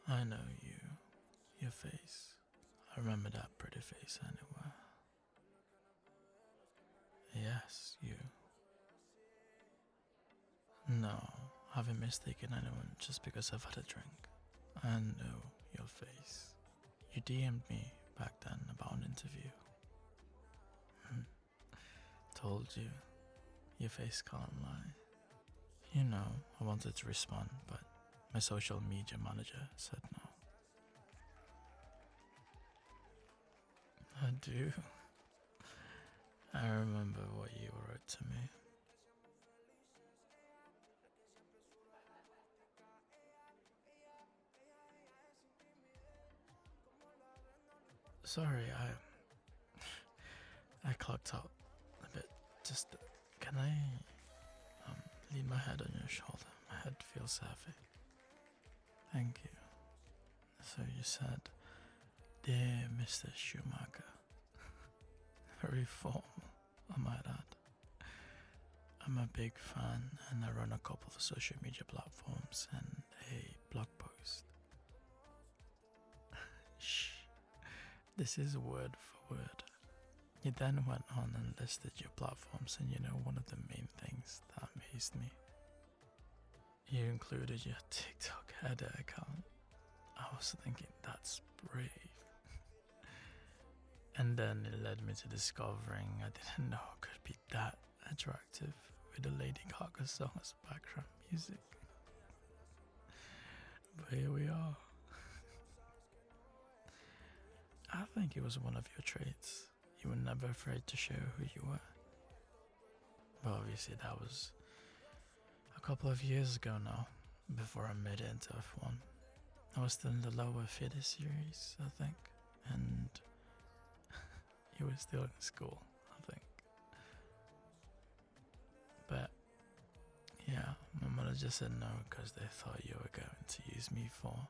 I know you. Your face. I remember that pretty face anywhere. Yes, you. No, I haven't mistaken anyone just because I've had a drink. I know your face. You DM'd me back then about an interview. Told you, your face can't lie. You know, I wanted to respond, but my social media manager said no. I do. I remember what you wrote to me. Sorry, I clocked out a bit. Just, can I lean my head on your shoulder? My head feels heavy. Thank you. So you said, dear Mr. Schumacher. Very formal, I might add. I'm a big fan and I run a couple of social media platforms and a blog post. Shh. This is word for word. You then went on and listed your platforms, and you know one of the main things that amazed me? You included your TikTok header account. I was thinking that's brave. And then it led me to discovering I didn't know it could be that attractive with a Lady Gaga song as background music. But here we are. I think it was one of your traits. You were never afraid to show who you were. But obviously that was a couple of years ago now, before I made it into F1. I was still in the lower feeder series, I think, and you were still in school, I think. But yeah, my mother just said no because they thought you were going to use me for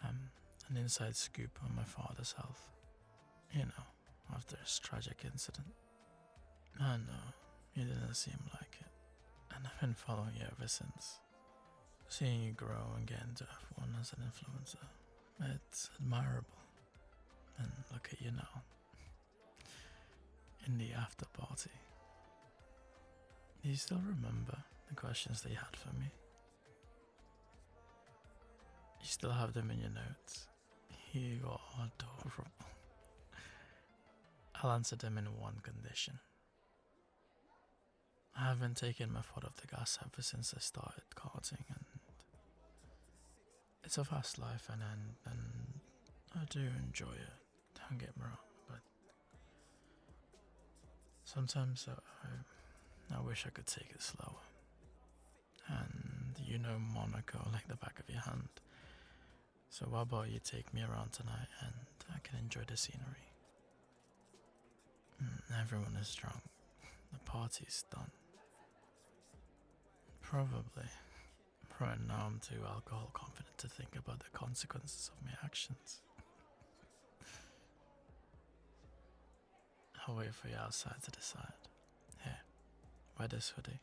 an inside scoop on my father's health. You know, after his tragic incident. I know, you didn't seem like it, and I've been following you ever since. Seeing you grow and get into F1 as an influencer, it's admirable. And look at you now, in the after party. Do you still remember the questions that you had for me? You still have them in your notes. You are adorable. I'll answer them in one condition. I haven't taken my foot off the gas ever since I started karting, and it's a fast life, and I do enjoy it. Don't get me wrong, but sometimes I wish I could take it slower. And you know Monaco like the back of your hand. So why about you take me around tonight and I can enjoy the scenery? Everyone is drunk. The party's done. Probably. Right now I'm too alcohol confident to think about the consequences of my actions. I'll wait for you outside to decide. Here, wear this hoodie.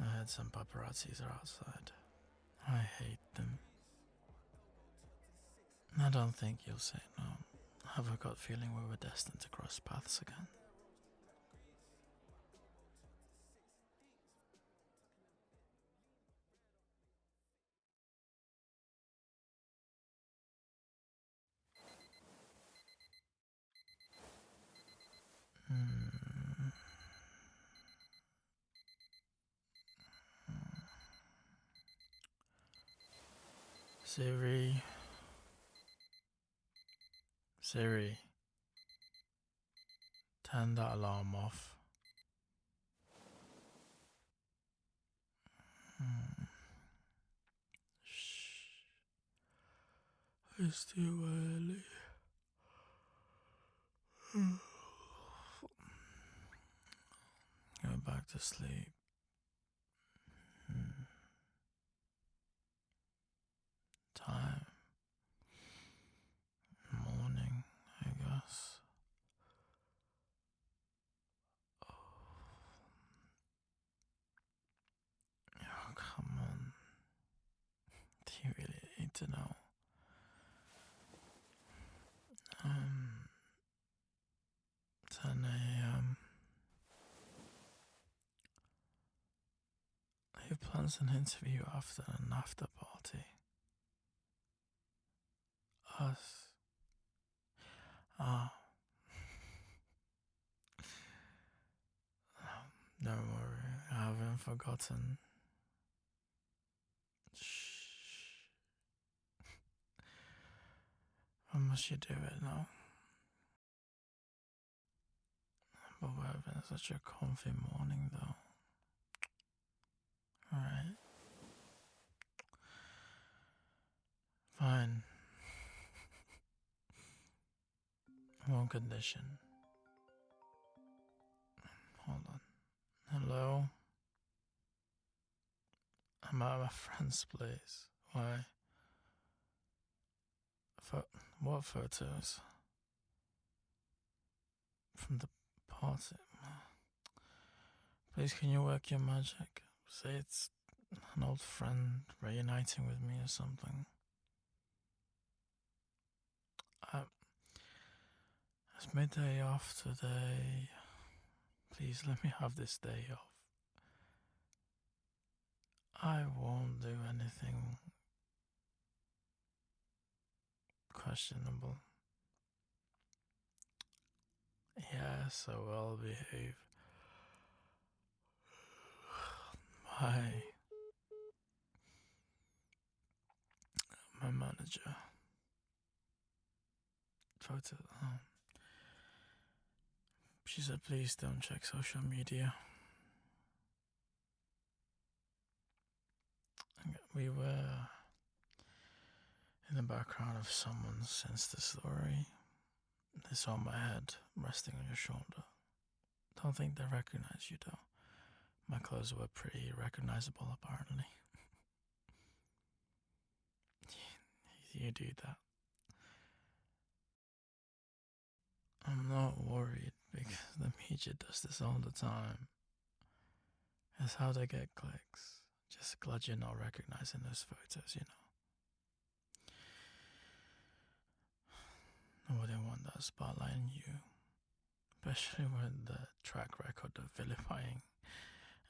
I heard some paparazzis are outside. I hate them. I don't think you'll say no. I have a gut feeling we were destined to cross paths again. Hmm. Siri. Siri. Turn that alarm off. Shh. It's too early. Go back to sleep. Time. Morning, I guess. Oh, come on. Do you Who plans an interview after an after party? Us. Ah. Don't worry, I haven't forgotten. Shh. Why must you do it now? But we're having such a comfy morning though. Alright. Fine. One condition. Hold on. Hello? I'm at my friend's place. Why? What photos? From the party? Please, can you work your magic? Say it's an old friend reuniting with me or something. It's midday off today. Please let me have this day off. I won't do anything questionable. Yes, I will behave. Why? My manager. Photo. She said, please don't check social media. We were in the background of someone's Insta story. They saw my head resting on your shoulder. Don't think they recognize you though. My clothes were pretty recognizable apparently. You do that. I'm not worried because the media does this all the time. That's how they get clicks. Just glad you're not recognizing those photos, you know. Nobody want that spotlight on you. Especially with the track record of vilifying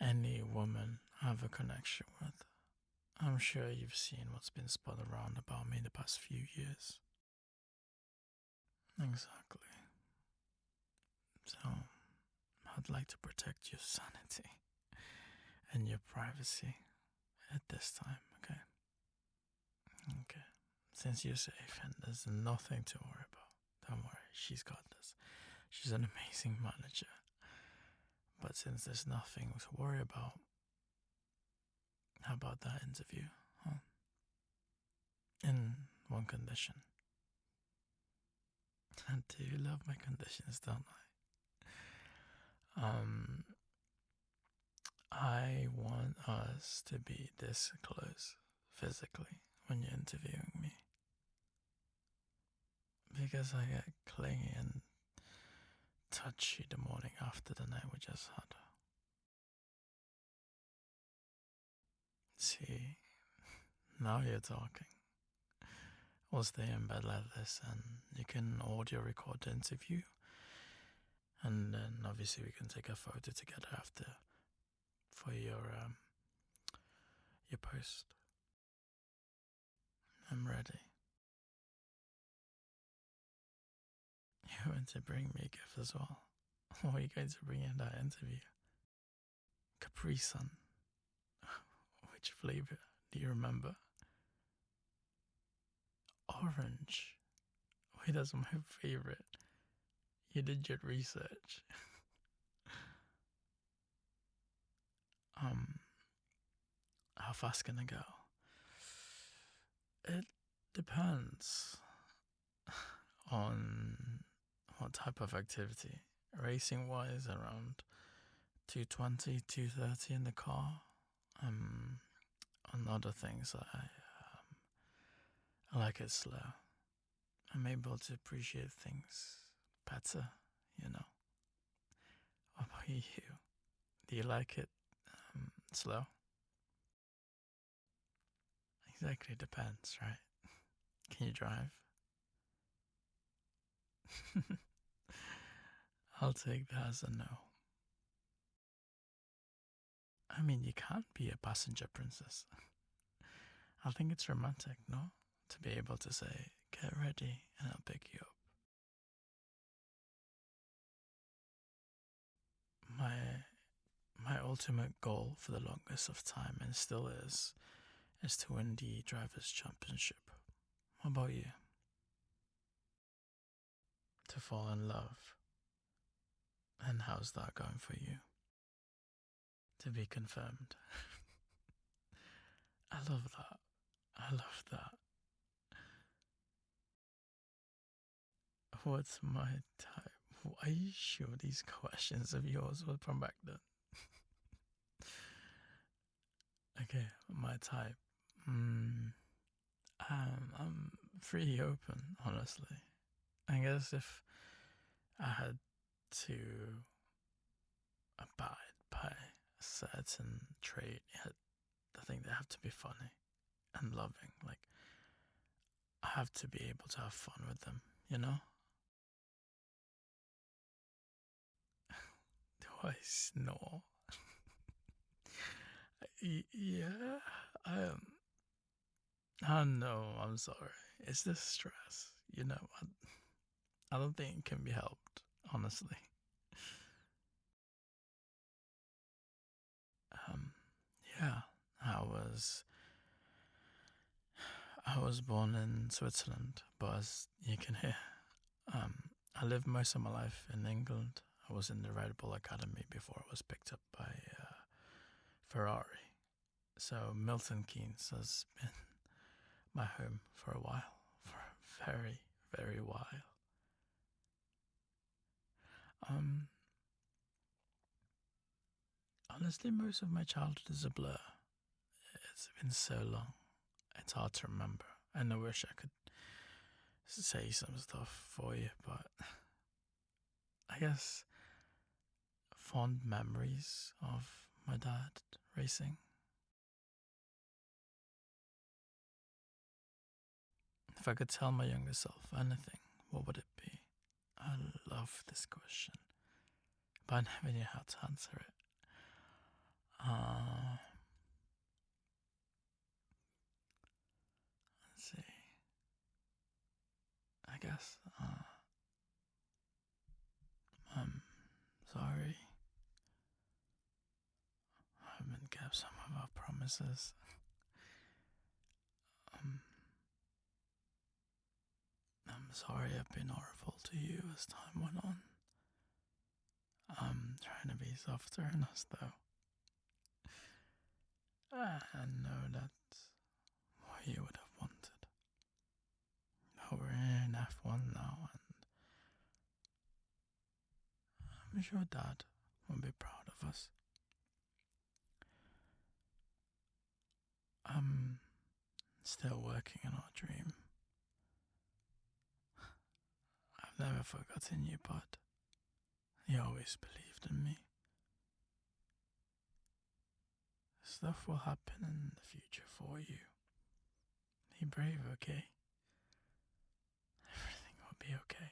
any woman I have a connection with. I'm sure you've seen what's been spun around about me the past few years. Exactly. So, I'd like to protect your sanity and your privacy at this time, okay? Okay. Since you're safe and there's nothing to worry about, don't worry, she's got this. She's an amazing manager. But since there's nothing to worry about, how about that interview, huh? In one condition. Do you love my conditions, don't I? I want us to be this close physically when you're interviewing me. Because I get clingy and touchy the morning after the night we just had. See, now you're talking. We'll stay in bed like this and you can audio record the interview. And then obviously we can take a photo together after for your post. I'm ready. You went to bring me a gift as well. What are you going to bring in that interview? Capri Sun. Which flavor do you remember? Orange. Wait, that's my favorite. You did your research. How fast can I go? It depends on what type of activity. Racing wise, around 220, 230 in the car. On other things, I like it slow. I'm able to appreciate things better, you know. What about you? Do you like it slow? Exactly, depends, right? Can you drive? I'll take that as a no. I mean, you can't be a passenger princess. I think it's romantic, no? To be able to say, get ready and I'll pick you up. My my ultimate goal for the longest of time, and still is to win the Drivers' Championship. What about you? To fall in love. And how's that going for you? To be confirmed. I love that. I love that. What's my type? Are you sure these questions of yours were from back then? Okay, my type. I'm pretty open, honestly. I guess if I had to abide by a certain trait, I think they have to be funny and loving. Like, I have to be able to have fun with them, you know? Do I snore? Yeah, I am. Oh no, I'm sorry. It's the stress, you know. I don't think it can be helped, honestly. Um, yeah, I was I was born in Switzerland, but as you can hear, I lived most of my life in England. I was in the Red Bull Academy before I was picked up by Ferrari. So Milton Keynes has been my home for a while, for a very, very while. Um, Honestly, most of my childhood is a blur. It's been so long, it's hard to remember. And I wish I could say some stuff for you, but I guess fond memories of my dad racing. If I could tell my younger self anything, what would it be? I love this question, but I never knew how to answer it. Let's see. I guess, I'm sorry. I haven't kept some of our promises. Um, I'm sorry I've been horrible to you as time went on. I'm trying to be softer on us, though. I know that's what you would have wanted. But we're in F1 now, and I'm sure Dad will be proud of us. I'm still working on our dream. I've never forgotten you, Bud. You always believed in me. Stuff will happen in the future for you. Be brave, okay? Everything will be okay.